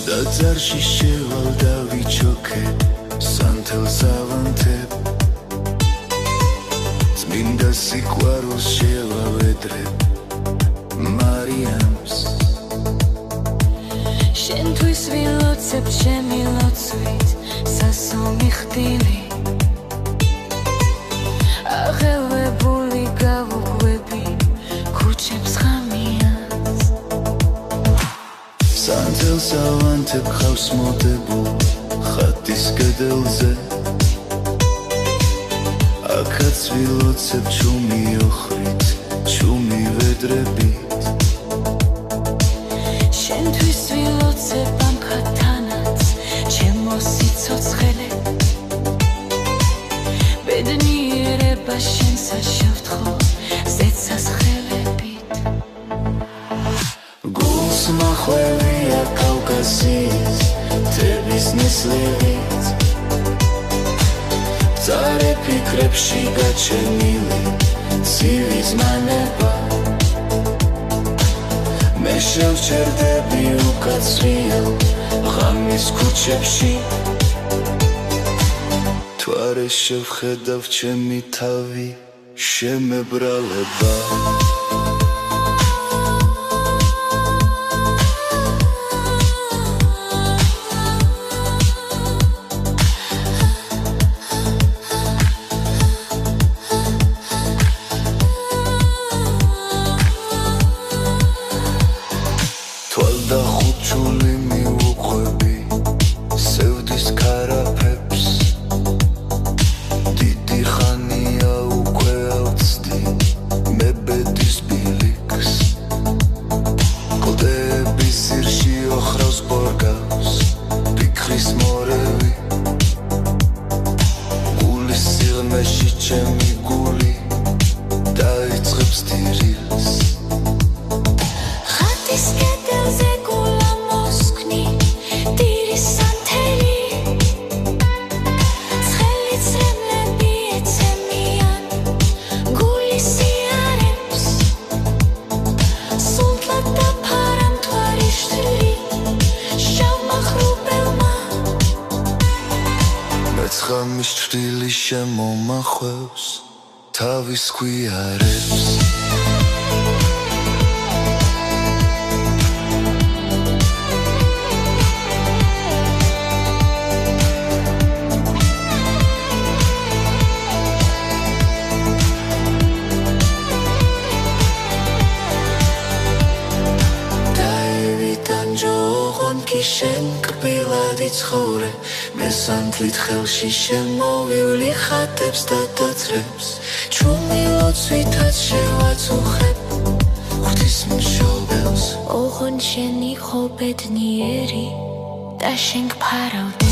დაძარში შევალ დავიჩოქე სანთელს ავანთებ წმინდა სიყვარულს შევავედრებ მარიამს შენთვის ვილოცებ ჩემი ლოცვით სასომი ხდილი აღელვებული გავუყვები ქუჩებს ღამიანს სანთელს ავანთებ ხავს მოდებულ ხატის კედელზე აქაც ვილოცებ ჩუმი ოხრით ჩუმი ვედრებით შენთვის ვილოცებ ამ ხატანაც ჩემო სიცოცხლე ბედნიერება შენსა შევთხო ზეცასხელებით გულს მახვევია კავკასიის მთების ნისლებით წარე ფიქრებში გაჩენილი ცივი ზმანება მე შევჩერდები უკაცრიელ ღამის ქუჩებში თვარე შევხედავ ჩემი თავი შემებრალება ღამის ჭრილი შემომახვევს თავის გვიარებს დაევიდან ჯოღონ კი შენ კბილად იცხოვრე მე სანთლით ხელში შემოვივლი ხატებს და დაწრებს ჩუმი ლოცვითაც შევაწუხებ ღვთისმშობელს ოღონ შენ იყო ბედნიერი და შენ გფარავდე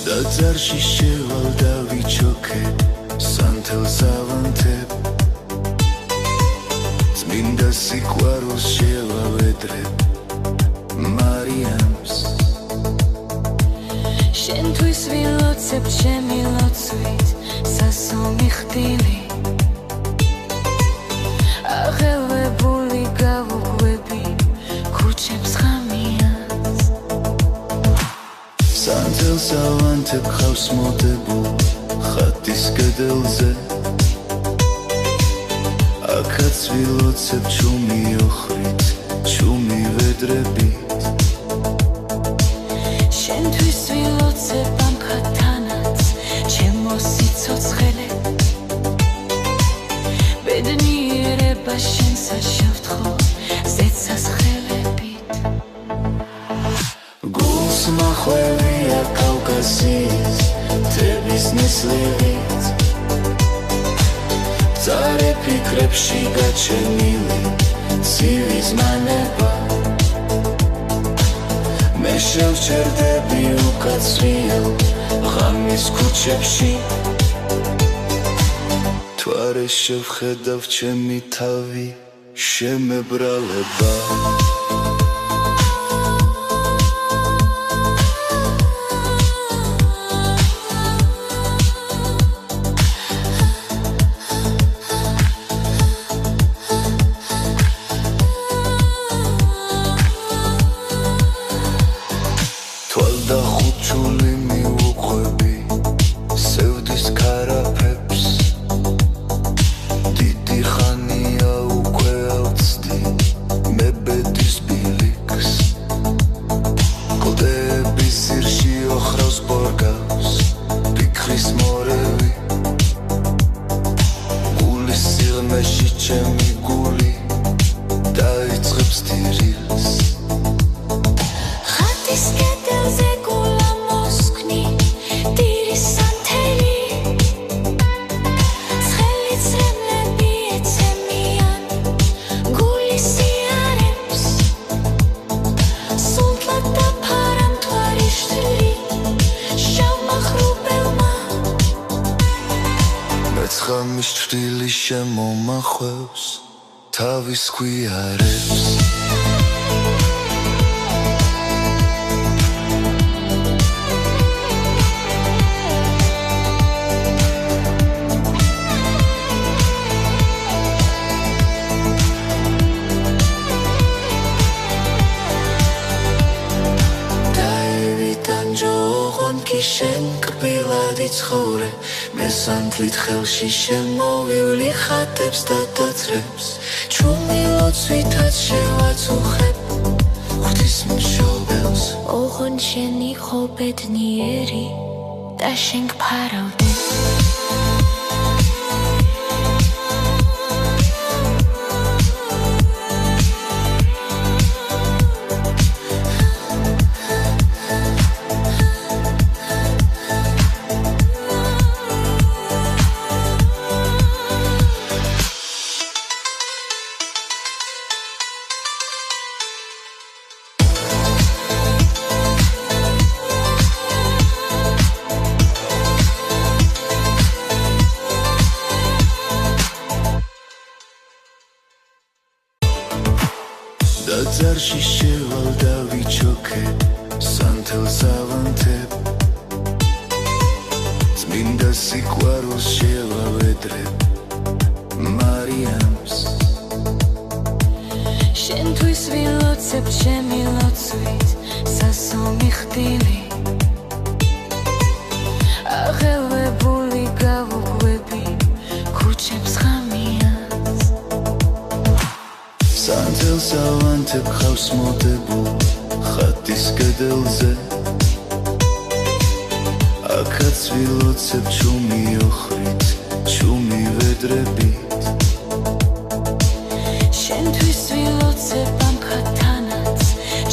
დაძარში შევალ დავიჩოქე სანთელს ავანთებ წმინდა სიყვარულს შევავედრებ მარიამს შენთვის ვილოცებ ჩემი ლოცვით სასომი ხდილი აღელვებული გავუყვები ქუჩებს ღამიანს სანთელს ავანთებ ხავს მოდებულ ხატის კედელზე აქაც ვილოცებ ჩუმი ოხრით ჩუმი ვედრებით შენთვის ვილოცებ ამ ხატანაც ჩემო სიცოცხლე ბედნიერება შენსა შევთხო ზეცასხელებით გულს მახვევია კავკასიის მთების ნისლებით წარე ფიქრებში გაჩენილი ცივი ზმანება მე შევჩერდები უკაცრიელ ღამის ქუჩებში თუ არ შევხედავ ჩემი თავი შემებრალება ღამის ჭრილი შემომახვევს თავის გვიარებს შენ კბილადი ცხოვრე მე სანთლით ხელში შემოვივლი ხატებს და დათრებს ჩუმი ლოცვითაც შევაწუხებ ღვთისმშობელს ოღონდ შენ იყო ბედნიერი და შენ გფარავდე დაძარში შევალ დავიჩოქე სანთელს ავანთებ წმინდა სიყვარულს შევავედრებ მარიამს შენთვის ვილოცებ ჩემი ლოცვით სასომი ხდილი აღელვებული გავუგვები ქუჩებს ღამიანს სანთელს ავანთებ ხავს მოდებულ ხატის კედელზე აქაც ვილოცებ ჩუმი ოხრით ჩუმი ვედრებით შენთვის ვილოცებ ამ ხათანაც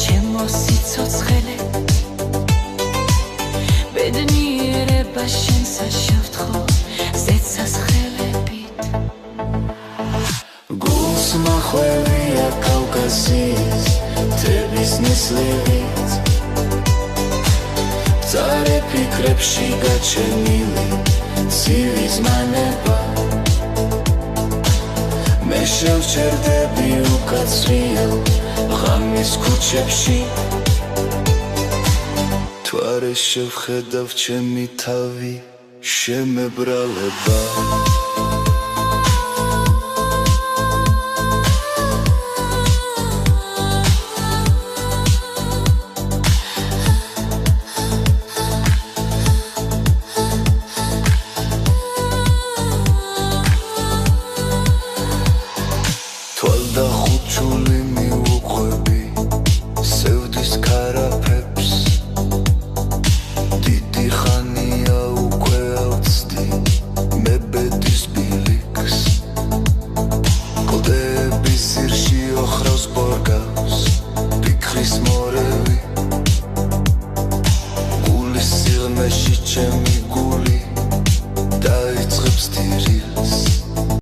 ჩემო სიცოცხლე ბედნიერება შენ საშავთხო ზეცას ხელებით გულს მახვევია კავკასიის მთების ნისლებით წარე ფიქრებში გაჩენილი ცივი ზმანება მე შევჩერდები უკაცრიელ ღამის ქუჩებში თუ არ შევხედავ ჩემი თავი შემებრალება